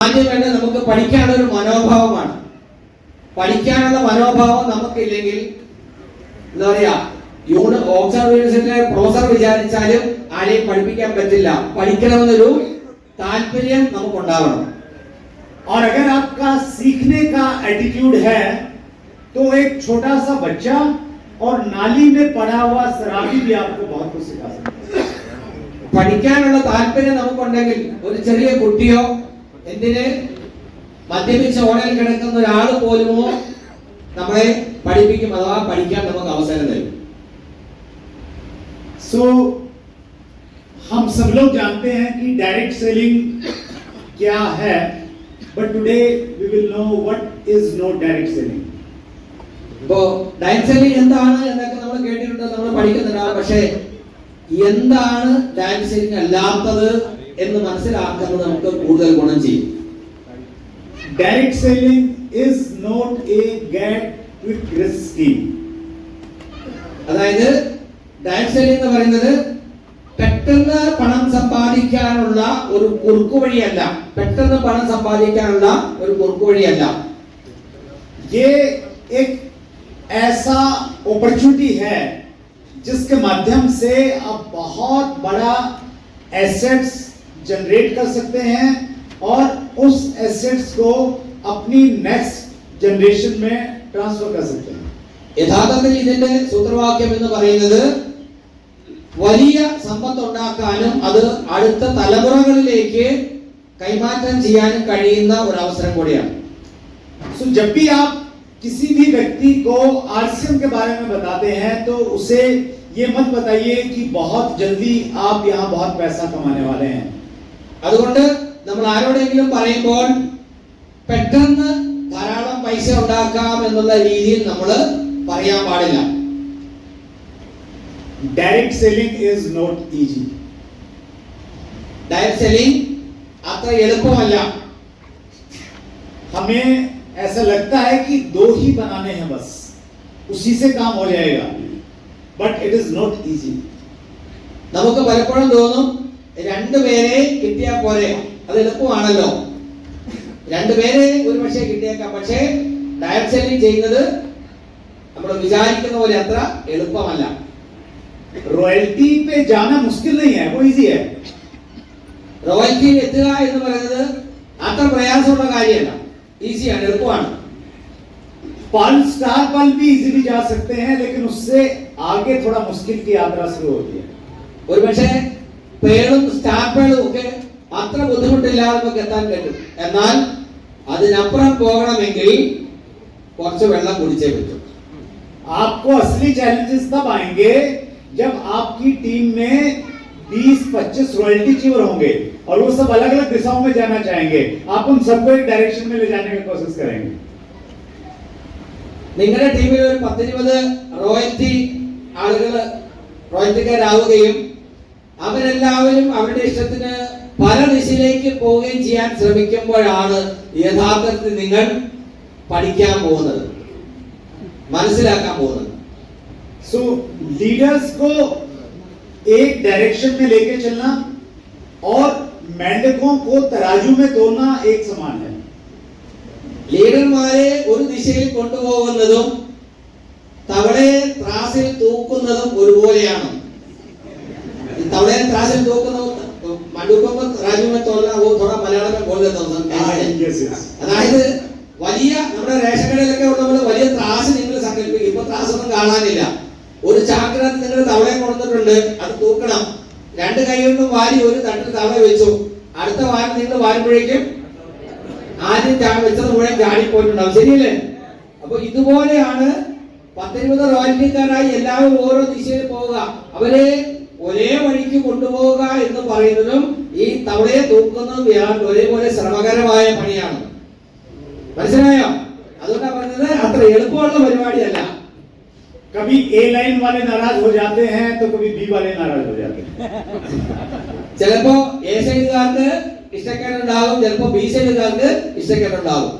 ആദ്യം വേണ്ട നമുക്ക് പഠിക്കാനുള്ള ഒരു മനോഭാവമാണ്. പഠിക്കാനുള്ള മനോഭാവം നമുക്കില്ലെങ്കിൽ എന്താ പറയാ, ഓക്സ്ഫോർഡ് യൂണിവേഴ്സിറ്റിയിലെ പ്രൊഫസർ വിചാരിച്ചാലും ആരെയും പഠിപ്പിക്കാൻ പറ്റില്ല. പഠിക്കണമെന്നൊരു താല്പര്യം നമുക്കുണ്ടാവണം. और अगर आपका सीखने का एटीट्यूड है तो एक छोटा सा बच्चा और नाली में पड़ा हुआ शराबी भी आपको बहुत कुछ सिखा सकता है. പഠിക്കാനുള്ള താല്പര്യം നമുക്കുണ്ടെങ്കിൽ ഒരു ചെറിയ കുട്ടിയോ എന്തിന് മദ്യപിച്ച ഓടയിൽ കിടക്കുന്ന ഒരാൾ പോലുമോ നമ്മളെ പഠിപ്പിക്കും, അഥവാ പഠിക്കാൻ നമുക്ക് അവസരം തരും. सो हम सब लोग जानते हैं कि डायरेक्ट सेलिंग क्या है, but today we will know what is not direct selling. ഇപ്പോ ഡയറക്ട് സെല്ലിംഗ് എന്താണ് എന്നൊക്കെ നമ്മൾ കേട്ടിട്ടുണ്ട്, നമ്മൾ പഠിക്കുന്നുണ്ടാവും. പക്ഷേ എന്താണ് ഡയറക്ട് സെല്ലിംഗ് അല്ലാത്തത് എന്ന് മനസ്സിലാക്കുന്നത് നമുക്ക് കൂടുതൽ ഗുണം ചെയ്യും. Direct selling is not a get quick risk scheme. അതായത് ഡയറക്ട് സെല്ലിംഗ് എന്ന് പറയുന്നത് പെട്ടെന്ന് പണം സമ്പാദിക്കാനുള്ള ഒരു കുറുക്കുവഴിയല്ല. പെട്ടെന്ന് പണം സമ്പാദിക്കാനുള്ള ഒരു കുറുക്കുവഴിയല്ല. ये एक ऐसा अपॉर्चुनिटी है जिसके माध्यम से आप बहुत बड़ा एसेट्स जनरेट कर सकते हैं और उस एसेट्स को अपनी नेक्स्ट जनरेशन में ट्रांसफर कर सकते हैं. യഥാർത്ഥത്തിൽ ഇതിന്റെ സൂത്രവാക്യം എന്ന് പറയുന്നത് വലിയ സമ്പത്ത് ഉണ്ടാക്കാനും അത് അടുത്ത തലമുറകളിലേക്ക് കൈമാറ്റം ചെയ്യാനും കഴിയുന്ന ഒരു അവസരം കൂടിയാണ്. सो जब भी आप किसी भी व्यक्ति को आरसीएम के बारे में बताते हैं तो उसे ये मत बताइए कि बहुत जल्दी आप यहाँ बहुत पैसा कमाने वाले हैं. അതുകൊണ്ട് നമ്മൾ ആരോടെങ്കിലും പറയുമ്പോൾ പെട്ടെന്ന് ധാരാളം പൈസ ഉണ്ടാക്കാം എന്നുള്ള രീതിയിൽ നമ്മൾ പറയാൻ പാടില്ല. Direct selling is not easy. Direct selling അത്ര എളുപ്പമല്ല. हमें ऐसा लगता है कि दो ही बनाने हैं, बस उसी से काम हो जाएगा, but it is not easy. നമുക്ക് പലപ്പോഴും തോന്നും രണ്ടുപേരെ കിട്ടിയാൽ പോരെ, അത് എളുപ്പമാണല്ലോ. രണ്ടുപേരെ ഒരു പക്ഷേ കിട്ടിയേക്കാം. പക്ഷേ ഡയറക്ട് സെല്ലിംഗ് ചെയ്യുന്നത് നമ്മൾ വിചാരിക്കുന്ന പോലെ അത്ര എളുപ്പമല്ല. रॉयल्टी पे जाना मुश्किल नहीं है, वो इजी है. റോയൽറ്റിയിൽ എത്തുക എന്ന് പറയുന്നത് അത്ര പ്രയാസമുള്ള കാര്യമല്ല, ഈസിയാണ്, എളുപ്പമാണ്. पाल स्टार पाल भी इजीली जा सकते हैं, लेकिन उससे आगे थोड़ा मुश्किल की यात्रा शुरू होती है. ഒരു പക്ഷേ പേളും സ്റ്റാർ പേളും ഒക്കെ അത്ര ബുദ്ധിമുട്ടില്ലാതെ നമുക്ക് എത്താൻ പറ്റും. എന്നാൽ അതിനപ്പുറം പോകണമെങ്കിൽ കുറച്ച് വെള്ളം കുടിച്ചേ പറ്റും. आपको असली चैलेंजेस तब आएंगे जब आपकी टीम में 20-25 रॉयल्टी चीवर होंगे और वो सब अलग अलग दिशाओं में जाना चाहेंगे. आप उन सबको एक डायरेक्शन में ले जाने की कोशिश करेंगे. നിങ്ങളുടെ ടീമിൽ ഒരു 10-20 റോയൽറ്റി ആളുകൾ റോയൽറ്റിക്കാരാവുകയും അവരെല്ലാവരും അവരുടെ ഇഷ്ടത്തിന് പല ദിശയിലേക്ക് പോവുകയും ചെയ്യാൻ ശ്രമിക്കുമ്പോഴാണ് യഥാർത്ഥത്തിൽ നിങ്ങൾ പഠിക്കാൻ പോകുന്നത്, മനസ്സിലാക്കാൻ പോകുന്നത്. सो लीडर्स को एक डायरेक्शन में लेके चलना और मेंढकों को तराजू में तोलना एक समान है. ലീഡർമാരെ ഒരു ദിശയിൽ കൊണ്ടുപോകുന്നതും തവളയെ ത്രാസിൽ തൂക്കുന്നതും ഒരുപോലെയാണ്. तवड़े त्रासिल दो को मंडूकों को राजू में तोलना वो थोड़ा मलयालम में बोल देता हूँ. അതായത് വലിയ നമ്മുടെ റേഷൻ കടയിലൊക്കെ നമ്മൾ വലിയ ത്രാസ് നിങ്ങൾ സങ്കല്പിക്കും. ഇപ്പൊ ത്രാസ് ഒന്നും കാണാനില്ല. ഒരു ചാക്കിനകത്ത് നിങ്ങൾ തവളയെ കൊണ്ടുവന്നിട്ടുണ്ട്, അത് തൂക്കണം. രണ്ട് കൈ കൊണ്ടും വാരി ഒരു തട്ടിൽ തവള വെച്ചു. അടുത്ത വാരം നിങ്ങൾ വാരുമ്പോഴേക്കും ആദ്യം വെച്ചത് മുഴുവൻ ചാടിപ്പോയിട്ടുണ്ടാവും, ശരിയല്ലേ? അപ്പൊ ഇതുപോലെയാണ് 10-20 റോയൽറ്റിക്കാരായി എല്ലാവരും ഓരോ ദിശയിൽ പോവുക, അവരെ ഒരേ വഴിക്ക് കൊണ്ടുപോവുക എന്ന് പറയുന്നതും ഈ തവളയെ തൂക്കുന്നതും ഒരേപോലെ ശ്രമകരമായ പണിയാണ്. മനസ്സിലായോ? അതുകൊണ്ടാണ് പറഞ്ഞത് അത്ര എളുപ്പമുള്ള പരിപാടിയല്ല. कभी ए लाइन वाले नाराज हो जाते हैं तो कभी बी वाले नाराज हो जाते हैं. ചിലപ്പോ എ സൈഡുകാർക്ക് ഇഷ്ടക്കേടുണ്ടാകും, ചിലപ്പോ ബി സൈഡുകാർക്ക് ഇഷ്ടക്കേടുണ്ടാകും.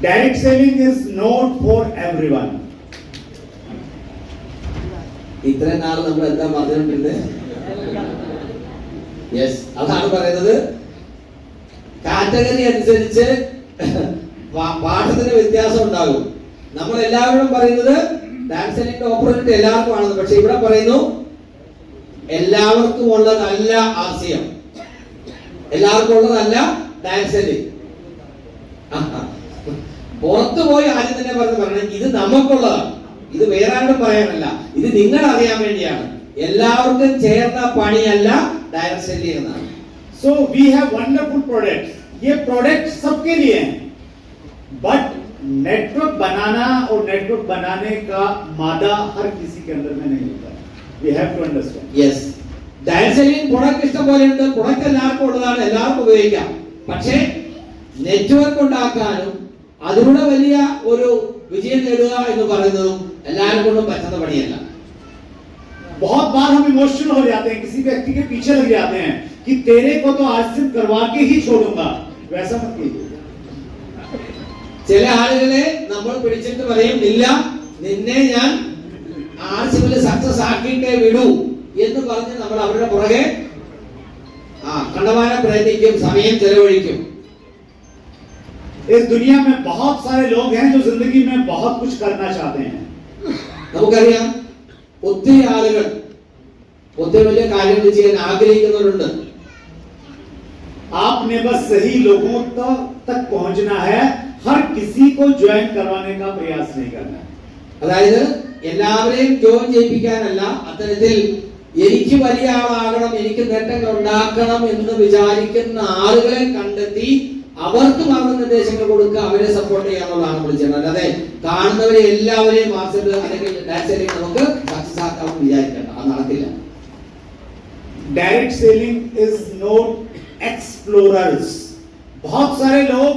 Direct selling is not for everyone. ഇത്രയും നാൾ നമ്മൾ എന്താ പറഞ്ഞിട്ടുണ്ട്? യെസ്, അതാണ് പറയുന്നത്. കാറ്റഗറി അനുസരിച്ച് പാഠത്തിന് വ്യത്യാസം ഉണ്ടാകും. നമ്മൾ എല്ലാവരും പറയുന്നത് ഡാൻസിന്റെ ഓപ്പർച്യൂണിറ്റി എല്ലാവർക്കും ആണെന്ന്. പക്ഷെ ഇവിടെ പറയുന്നു എല്ലാവർക്കും ഉള്ളതല്ല ആശയം, എല്ലാവർക്കും ഉള്ളതല്ല ഡാൻസിൽ. പുറത്തു പോയി ആദ്യം തന്നെ പറയണം ഇത് നമുക്കുള്ളതാണ്, ഇത് വേറെ ആരും പറയാനല്ല, ഇത് നിങ്ങൾ അറിയാൻ വേണ്ടിയാണ്. എല്ലാവർക്കും ചേർന്ന പണിയല്ല ഡയറക്ഷൻ എന്നാണ്. So we have wonderful products. ये प्रोडक्ट सबके लिए हैं, बट नेटवर्क बनाना और नेटवर्क बनाने का मादा हर किसी के अंदर में नहीं होता है. We have to understand. Yes. Direction product ഇഷ്ടം പോലെ ഉണ്ട്, പ്രൊഡക്റ്റ് എല്ലാവർക്കും ഉള്ളതാണ്, എല്ലാവർക്കും ഉപയോഗിക്കാം. പക്ഷേ നെറ്റ്വർക്ക് ഉണ്ടാക്കാനും അതിലൂടെ വലിയ ഒരു വിജയം നേടുക എന്ന് പറയുന്നതും എല്ലാവരും കൊണ്ടും പറ്റുന്ന പണിയല്ല. बहुत बार हम इमोशनल हो जाते हैं, किसी व्यक्ति के पीछे लग जाते हैं कि तेरे को तो आज सिर्फ करवा के ही छोड़ूंगा. वैसा मत कीजिए. ചില ആളുകളെ നമ്മൾ പിടിച്ചിട്ട് പറയും ഇല്ല നിന്നെ ഞാൻ ആർസിബിൽ സക്സസ് ആക്കിയിട്ടേ വിടൂ എന്ന് പറഞ്ഞ് നമ്മൾ അവരുടെ പുറകെ കണ്ടമാനം പ്രയത്നിക്കും, സമയം ചെലവഴിക്കും. इस दुनिया में बहुत सारे लोग हैं जो जिंदगी में बहुत कुछ करना चाहते हैं. നമുക്കറിയാം ഒത്തിരി ആളുകൾ ഒത്തിരി വലിയ കാര്യങ്ങൾ ചെയ്യാൻ ആഗ്രഹിക്കുന്നവരുണ്ട്. आपने बस सही लोगों तक पहुंचना है, हर किसी को ज्वाइन करवाने का प्रयास नहीं करना है. അതായത് എല്ലാവരെയും ജോയിൻ ചെയ്യിപ്പിക്കാനല്ല, അത്തരത്തിൽ എനിക്ക് വലിയ ആളാകണം, എനിക്ക് നേട്ടങ്ങൾ ഉണ്ടാക്കണം എന്ന് വിചാരിക്കുന്ന ആളുകളെ കണ്ടെത്തി അവർക്ക് മാർഗനിർദ്ദേശങ്ങൾ കൊടുക്കുക, അവരെ സപ്പോർട്ട് ചെയ്യാന്നുള്ളതാണ് നമ്മൾ ചെയ്യുന്നത്. അല്ലാതെ കാണുന്നവരെ എല്ലാവരെയും മാർക്കറ്റ് അല്ലെങ്കിൽ ഡയറക്റ്റ് നമുക്ക് സക്സസ് ആക്കാമെന്ന് വിചാരിക്കണ്ട, അത് നടക്കില്ല. Direct selling is not explorers. बहुत सारे लोग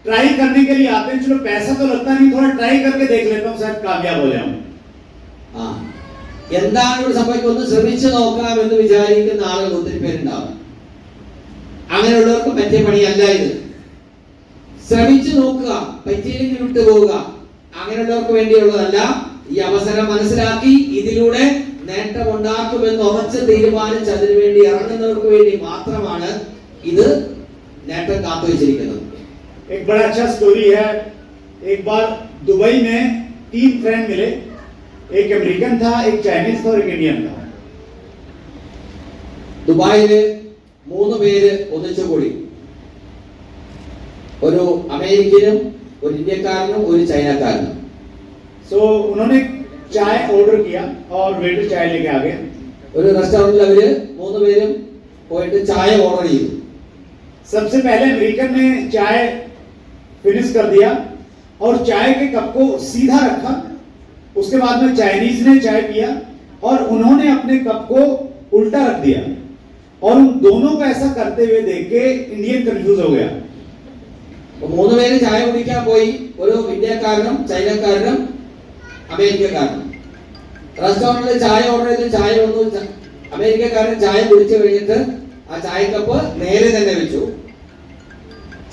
ट्राई करने के लिए आते हैं, चलो पैसा तो लगता नहीं, थोड़ा ट्राई करके देख लेता हूं, शायद कामयाब हो जाऊं. എന്താണ് ഇവിടെ സംഭവിക്കുന്നത് ശ്രമിച്ചു നോക്കാം എന്ന് വിചാരിക്കുന്ന ആളുകൾ ഒത്തിരി പേരുണ്ടാവും. അങ്ങനെയുള്ളവർക്ക് പറ്റിയ പണിയല്ല ഇത്. ശ്രമിച്ചു നോക്കുക, പറ്റിയില്ലെങ്കിൽ വിട്ടു പോവുക, അങ്ങനെയുള്ളവർക്ക് വേണ്ടിയുള്ളതല്ല. ഈ അവസരം മനസ്സിലാക്കി ഇതിലൂടെ നേട്ടം ഉണ്ടാക്കുമെന്ന് ഉറച്ച് തീരുമാനിച്ച് അതിനുവേണ്ടി ഇറങ്ങുന്നവർക്ക് വേണ്ടി മാത്രമാണ് ഇത് നേട്ടം കാത്തുവച്ചിരിക്കുന്നത്. एक बड़ा अच्छा स्टोरी है. एक बार दुबई में 3 फ्रेंड मिले, एक अमेरिकन था, एक चाइनीज था और एक इंडियन था. ദുബായില് 3 പേര് ഒന്നിച്ചു കൂടി. ഒരു അമേരിക്കനും ഒരു ഇന്ത്യക്കാരനും ഒരു ചൈനക്കാരനും. सो उन्होंने चाय ऑर्डर किया और वेटर चाय लेके आ गया. ഒരു റെസ്റ്റോറന്റിൽ അവര് 3 പേരും പോയിട്ട് ചായ ഓർഡർ ചെയ്തു. सबसे पहले अमेरिकन ने चाय फिनिश कर दिया और चाय के कप को सीधा रखा. उसके बाद में चाइनीज ने चाय पिया और उन्होंने अपने कप को उल्टा रख दिया. और उन दोनों को ऐसा करते हुए देख के इंडियन कंफ्यूज हो गया. 3 പേര് ചായ കുടിക്കാൻ പോയി, ഒരു ഇന്ത്യക്കാരനും ചൈനക്കാരനും അമേരിക്കക്കാരനും. റെസ്റ്റോറന്റിൽ ചായ ഓർഡർ ചെയ്ത് ചായ വന്നു. അമേരിക്കക്കാരൻ ചായ കുടിച്ചു കഴിഞ്ഞിട്ട് ആ ചായ കപ്പ് നേരെ തന്നെ വെച്ചു.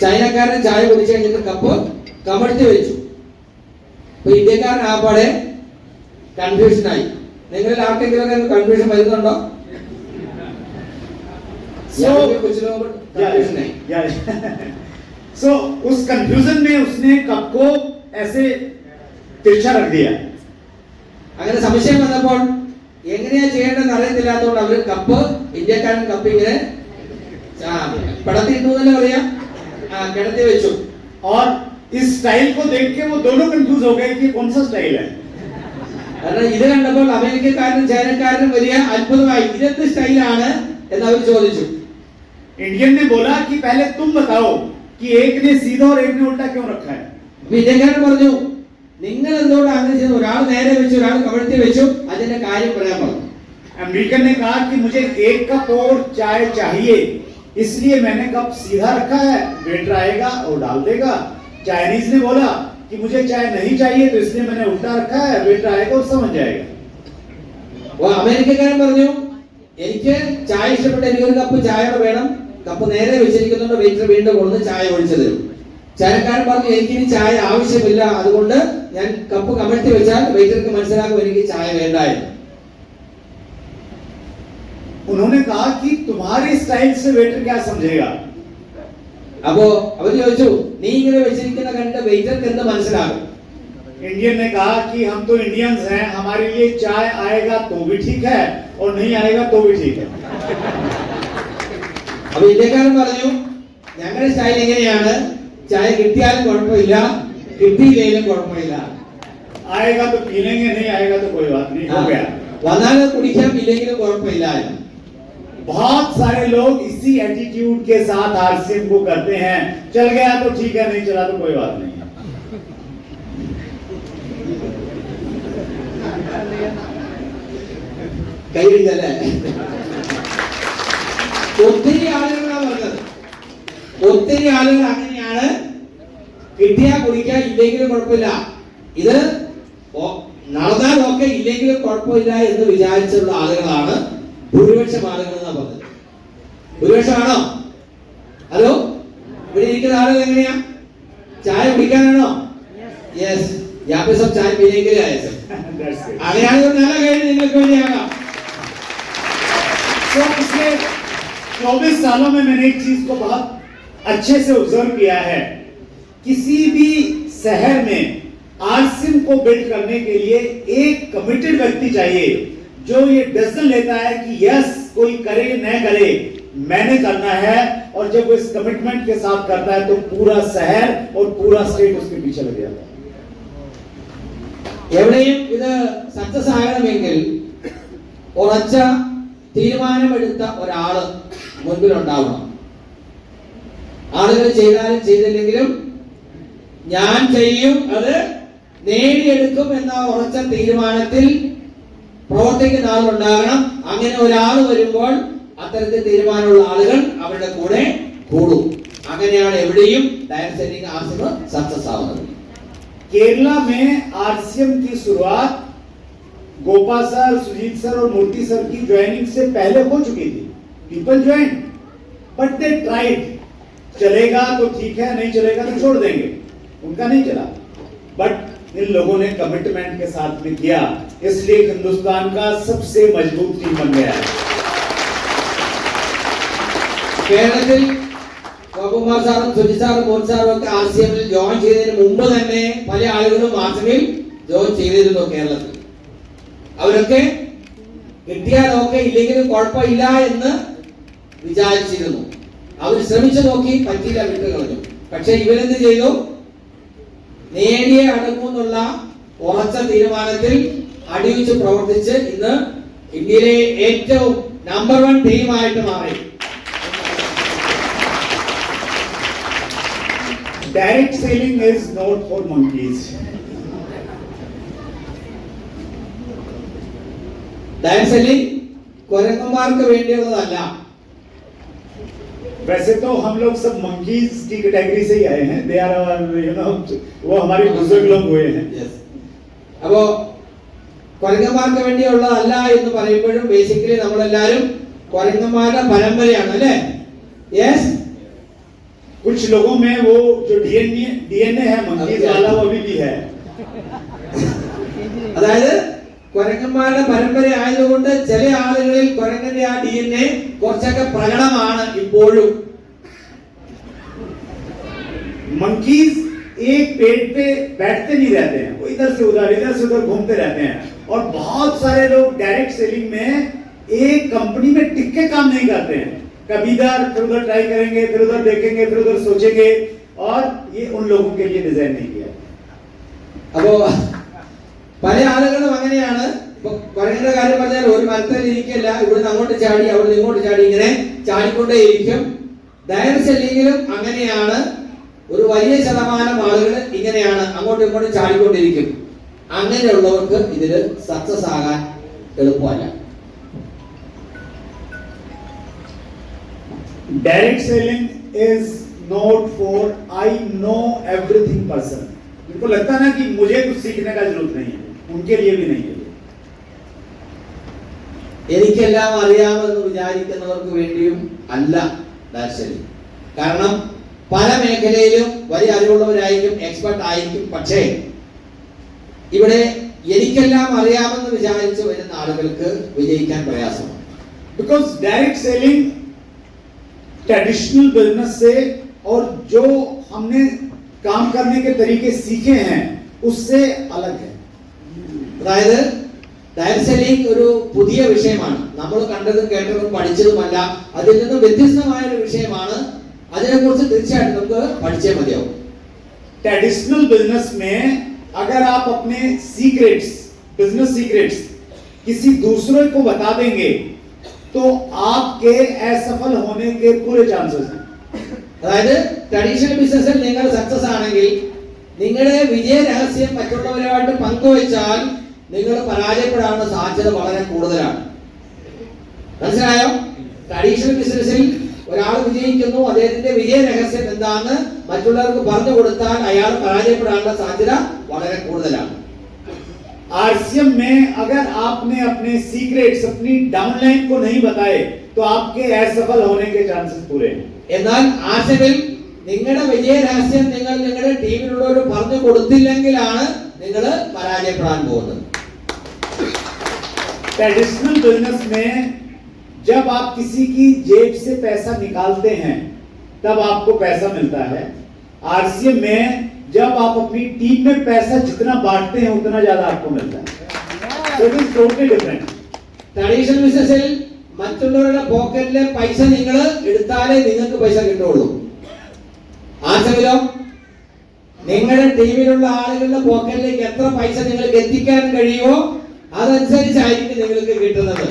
ചൈനക്കാരൻ ചായ കുടിച്ചു കഴിഞ്ഞിട്ട് കപ്പ് കമഴ്ത്തി വെച്ചു. അപ്പൊ ഇന്ത്യക്കാരൻ ആപ്പാടെ കൺഫ്യൂഷനായി. നിങ്ങളിൽ ആർക്കെങ്കിലും കൺഫ്യൂഷൻ വരുന്നുണ്ടോ? So उस कंफ्यूजन में उसने कप को ऐसे तिरछा रख दिया. അങ്ങനെ സംശയം വന്നപ്പോൾ എങ്ങനെയാ ചെയ്യേണ്ടതെന്ന് അറിയത്തില്ലാത്തതുകൊണ്ട് അവര് കപ്പ് ഇന്ത്യക്കാരൻ കപ്പ് ഇങ്ങനെ പടത്തിട്ടു എന്നല്ലേ പറയാ, കിടത്തി വെച്ചു. और इस स्टाइल को देख के वो दोनों कंफ्यूज हो गए कि कौन सा स्टाइल है. കാരണം ഇത് കണ്ടപ്പോൾ അമേരിക്കക്കാരനും ചൈനക്കാരനും വലിയ അത്ഭുതമായി, ഇതെന്ത് സ്റ്റൈലാണ് എന്ന് അവർ ചോദിച്ചു. इंडियन ने बोला कि पहले तुम बताओ कि एक ने सीधा और एक ने उल्टा क्यों रखा है. ഇന്ത്യക്കാരൻ പറഞ്ഞു നിങ്ങൾ എന്തുകൊണ്ട് അങ്ങനെ ചെയ്തു, ഒരാൾ നേരെ വെച്ചു ഒരാൾ കമഴ്ത്തി വെച്ചു, അതിന്റെ കാര്യം പറയാൻ പറഞ്ഞു. अमेरिकन ने कहा कि मुझे 1 कप और चाय चाहिए, इसलिए मैंने कप सीधा रखा है, वेटर आएगा और डाल देगा. चाइनीज ने बोला कि मुझे चाय नहीं चाहिए, तो इसलिए मैंने उल्टा रखा है, वेटर आएगा और समझ जाएगा. അമേരിക്കക്കാരൻ പറഞ്ഞു എനിക്ക് ചായ ഇഷ്ടപ്പെട്ട, എനിക്കൊരു കപ്പ് ചായ വേണം, കപ്പ് നേരെ വെച്ചിരിക്കുന്നുണ്ട്, വെയിറ്റർ വീണ്ടും കൊണ്ടുവന്ന് ചായ ഒഴിച്ചു തരും. ചൈനക്കാരൻ പറഞ്ഞു എനിക്കിനി ചായ ആവശ്യമില്ല, അതുകൊണ്ട് ഞാൻ കപ്പ് കമഴ്ത്തി വെച്ചാൽ വെയിറ്റർക്ക് മനസ്സിലാക്കും എനിക്ക് ചായ വേണ്ട എന്ന്. उन्होंने कहा कि तुम्हारे स्टाइल से वेटर क्या समझेगा। അപ്പോ അവർ ചോദിച്ചു, നീ ഇങ്ങനെ വെച്ചിരിക്കുന്ന കണ്ട് വെയിറ്റർക്ക് എന്ത് മനസ്സിലാകും? इंडियन ने कहा कि हम तो इंडियंस हैं, हमारे लिए चाय आएगा तो भी ठीक है और नहीं आएगा तो भी ठीक है। അപ്പൊ ഇന്ത്യക്കാരൻ പറഞ്ഞു, ഞങ്ങളുടെ സ്റ്റൈൽ എങ്ങനെയാണ്, ചായ കിട്ടിയാലും കുഴപ്പമില്ല, കിട്ടിയില്ലെങ്കിലും കുഴപ്പമില്ല, आएगा तो पी लेंगे, नहीं आएगा तो कोई बात नहीं, हो गया। വന്നാലും കുടിക്കാം, ഇല്ലെങ്കിലും കുഴപ്പമില്ല. बहुत सारे लोग इसी एटीट्यूड के साथ आरसीएम को करते हैं, चल गया तो ठीक है, नहीं चला तो कोई बात नहीं। കൈയിടിച്ചല്ലേ? ഒത്തിരി ആളുകളാണ് പറഞ്ഞത്, ഒത്തിരി ആളുകൾ അങ്ങനെയാണ്, കിട്ടിയാ കുടിക്കാൻ, ഇല്ലെങ്കിലും കുഴപ്പമില്ല, ഇത് നടന്നാൽ ഒക്കെ ഇല്ലെങ്കിലും കുഴപ്പമില്ല എന്ന് വിചാരിച്ചുള്ള ആളുകളാണ് ഭൂരിപക്ഷം ആളുകൾ എന്നാ പറഞ്ഞത്. ഭൂരിപക്ഷമാണോ? ഹലോ, ഇവിടെ ഇരിക്കുന്ന ആളുകൾ എങ്ങനെയാ? ചായ കുടിക്കാനാണോ? യെസ്, യാപ്പി സബ് ചായ പീനെങ്കിൽ അങ്ങനെയാണെങ്കിൽ നല്ല കാര്യം നിങ്ങൾക്ക് വേണ്ടിയാകാം. तो पिछले 24 सालों में मैंने एक चीज को बहुत अच्छे से ऑब्जर्व किया है, किसी भी शहर में आरसीएम को बिल्ड करने के लिए एक कमिटेड व्यक्ति चाहिए, जो ये डिसीजन लेता है कि यस, कोई करे न करे, मैंने करना है, और जब वो इस कमिटमेंट के साथ करता है तो पूरा शहर और पूरा स्टेट उसके पीछे लग जाता है। എവിടെയും ഇത് സക്സസ് ആകണമെങ്കിൽ ഉറച്ച തീരുമാനമെടുത്ത ഒരാള് മുൻപിലുണ്ടാവണം. ആളുകൾ ചെയ്താലും ചെയ്തില്ലെങ്കിലും ഞാൻ ചെയ്യും, അത് നേടിയെടുക്കും എന്ന ഉറച്ച തീരുമാനത്തിൽ പ്രവർത്തിക്കുന്ന ആളുണ്ടാകണം. അങ്ങനെ ഒരാൾ വരുമ്പോൾ അത്തരത്തിൽ തീരുമാനമുള്ള ആളുകൾ അവരുടെ കൂടെ കൂടും. അങ്ങനെയാണ് എവിടെയും ഡയറക്ട് സെല്ലിംഗ് ആർസിഎം സക്സസ് ആവുന്നത്. केरला में आरसीएम की शुरुआत गोपा सर, सुजीत सर और मूर्ति सर की ज्वाइनिंग से पहले हो चुकी थी. People join, but they tried. चलेगा तो ठीक है, नहीं चलेगा तो छोड़ देंगे. उनका नहीं चला, बट इन लोगों ने कमिटमेंट के साथ में किया, इसलिए हिंदुस्तान का सबसे मजबूत टीम बन गया है. കേരളത്തിൽ ഗോപകുമാർ സാറും സുജിത് സാറും മോഹൻ സാറും ഒക്കെ ആർസിഎമ്മിൽ ജോയിൻ ചെയ്തതിന് മുമ്പ് തന്നെ പല ആളുകളും ആർസിഎമ്മിൽ ജോയിൻ ചെയ്തിരുന്നു കേരളത്തിൽ. അവരൊക്കെ കിട്ടിയാൽ ഓക്കെ, ഇല്ലെങ്കിലും കുഴപ്പമില്ല എന്ന് വിചാരിച്ചിരുന്നു. അവർ ശ്രമിച്ചു നോക്കി, പറ്റിയില്ല, വിട്ടു കളഞ്ഞു. പക്ഷെ ഇവരെന്ത് ചെയ്തു? നേടിയേ അടങ്ങുമെന്നുള്ള ഉറച്ച തീരുമാനത്തിൽ അടിയുച്ച് പ്രവർത്തിച്ച് ഇന്ന് ഇന്ത്യയിലെ ഏറ്റവും നമ്പർ 1 ടീമായിട്ട് മാറി. Direct selling is not for monkeys. Direct selling കുരങ്ങന്മാർക്ക് വേണ്ടിയുള്ളതല്ല. वैसे तो हम लोग सब मंकीज की कैटेगरी से ही आए हैं. दे आर यू नो, वो हमारे बुजुर्ग लोग हुए हैं. അപ്പോ കുരങ്ങന്മാർക്ക് വേണ്ടിയുള്ളതല്ല എന്ന് പറയുമ്പോഴും ബേസിക്കലി നമ്മളെല്ലാരും കുരങ്ങന്മാരുടെ പരമ്പരയാണ്, അല്ലേ? യെസ്. कुछ लोगों में वो जो डीएनए है मंकीज वाला, वो अभी भी है. അതായത് കുരങ്ങന്മാരുടെ പരമ്പര ആയതുകൊണ്ട് ചില ആളുകളിൽ കുരങ്ങന്റെ ആ DNA കുറച്ചൊക്കെ പ്രകടമാണ് ഇപ്പോഴും. मंकीज एक पेड़ पे बैठते नहीं रहते हैं, वो इधर से उधर घूमते रहते हैं. और बहुत सारे लोग डायरेक्ट सेलिंग में एक कंपनी में टिक के काम नहीं करते हैं. कभी इधर फिर उधर ट्राई करेंगे, फिर उधर देखेंगे, फिर उधर सोचेंगे, और ये उन लोगों के लिए डिजाइन नहीं किया. അപ്പോ പല ആളുകളും അങ്ങനെയാണ്. ഇപ്പൊ കുരങ്ങന്റെ കാര്യം പറഞ്ഞാൽ ഒരു മരത്തിൽ ഇരിക്കില്ല, ഇവിടുന്ന് അങ്ങോട്ട് ചാടി അവിടുന്ന് ഇങ്ങോട്ട് ചാടി ഇങ്ങനെ ചാടിക്കൊണ്ടേയിരിക്കും. ഡയറക്ട് സെല്ലിംഗിലും അങ്ങനെയാണ്. ഒരു വലിയ ശതമാനം ആളുകൾ ഇങ്ങനെയാണ്, അങ്ങോട്ടും ഇങ്ങോട്ടും ചാടിക്കൊണ്ടിരിക്കും. അങ്ങനെയുള്ളവർക്ക് ഇതിൽ സക്സസ് ആകാൻ എളുപ്പമല്ല. Direct selling is not for I know everything person. उनको लगता ना कि मुझे कुछ सीखने का जरूरत नहीं है, उनके लिए भी नहीं है. എനിക്കെല്ലാം അറിയാമെന്ന് വിചാരിക്കുന്നവർക്ക് വേണ്ടിയും അല്ല ഡയറക്ട് സെല്ലിംഗ്. കാരണം പല മേഖലയിലും വലിയ അറിവുള്ളവരായിരിക്കും, എക്സ്പെർട്ട് ആയിരിക്കും. പക്ഷേ ഇവിടെ എനിക്കെല്ലാം അറിയാമെന്ന് വിചാരിച്ച് വരുന്ന ആളുകൾക്ക് വിജയിക്കാൻ പ്രയാസമാണ്. Because direct selling traditional business से और जो हमने काम करने के तरीके सीखे हैं उससे अलग है. അതായത് ഡയറക്ട് സെല്ലിംഗ് ഒരു പുതിയ വിഷയമാണ്. നമ്മൾ കണ്ടതും കേട്ടതും പഠിച്ചതുമല്ല, അതിൽ നിന്നും വ്യത്യസ്തമായ ഒരു വിഷയമാണ്. അതിനെക്കുറിച്ച് തീർച്ചയായിട്ടും നമുക്ക് പഠിച്ചേ മതിയാവും. ट्रेडिशनल बिजनेस में अगर आप अपने सीक्रेट्स, बिजनेस सीक्रेट्स किसी दूसरे को बता देंगे तो आपके असफल होने के पूरे चांसेस हैं. അതായത് ട്രഡീഷണൽ ബിസിനസ്സിൽ നിങ്ങൾ സക്സസ് ആണെങ്കിൽ നിങ്ങളുടെ വിജയ രഹസ്യം മറ്റുള്ളവരുമായിട്ട് പങ്കുവെച്ചാൽ നിങ്ങൾ പരാജയപ്പെടാനുള്ള സാധ്യത വളരെ കൂടുതലാണ്. മനസ്സിലായോ? ട്രഡീഷണൽ ബിസിനസ്സിൽ ഒരാൾ വിജയിക്കുന്നു, അദ്ദേഹത്തിന്റെ വിജയ രഹസ്യം എന്താണെന്ന് മറ്റുള്ളവർക്ക് പറഞ്ഞു കൊടുത്താൽ അയാൾ പരാജയപ്പെടാനുള്ള സാധ്യത വളരെ കൂടുതലാണ്. आरसीएम में अगर आपने अपने सीक्रेट्स, अपनी डाउनलाइन को नहीं बताए तो आपके असफल होने के चांसेस पूरे हैं. എന്നാൽ ആശയിൽ നിങ്ങളുടെ വിജയ രഹസ്യം നിങ്ങൾ നിങ്ങളുടെ ടീമിലുള്ളവർ പറഞ്ഞു കൊടുത്തില്ലെങ്കിലാണ് നിങ്ങൾ പരാജയപ്പെടാൻ പോകുന്നത്. ट्रेडिशनल बिजनेस में जब आप किसी की जेब से पैसा निकालते हैं तब आपको पैसा मिलता है. आरसीएम में जब आप अपनी टीम में पैसा जितना बांटते हैं उतना ज्यादा आपको मिलता है. So it is totally different. Traditional ബിസിനസ്സിൽ മറ്റുള്ളവരുടെ പോക്കറ്റിലെ പൈസ നിങ്ങൾ എടുത്താലേ നിങ്ങൾക്ക് പൈസ കിട്ടുള്ളൂ. ആശയിലോ നിങ്ങളുടെ ടീമിലുള്ള ആളുകളുടെ പോക്കറ്റിലേക്ക് എത്ര പൈസ നിങ്ങൾക്ക് എത്തിക്കാൻ കഴിയുമോ അതനുസരിച്ചായിരിക്കും നിങ്ങൾക്ക് കിട്ടുന്നത്.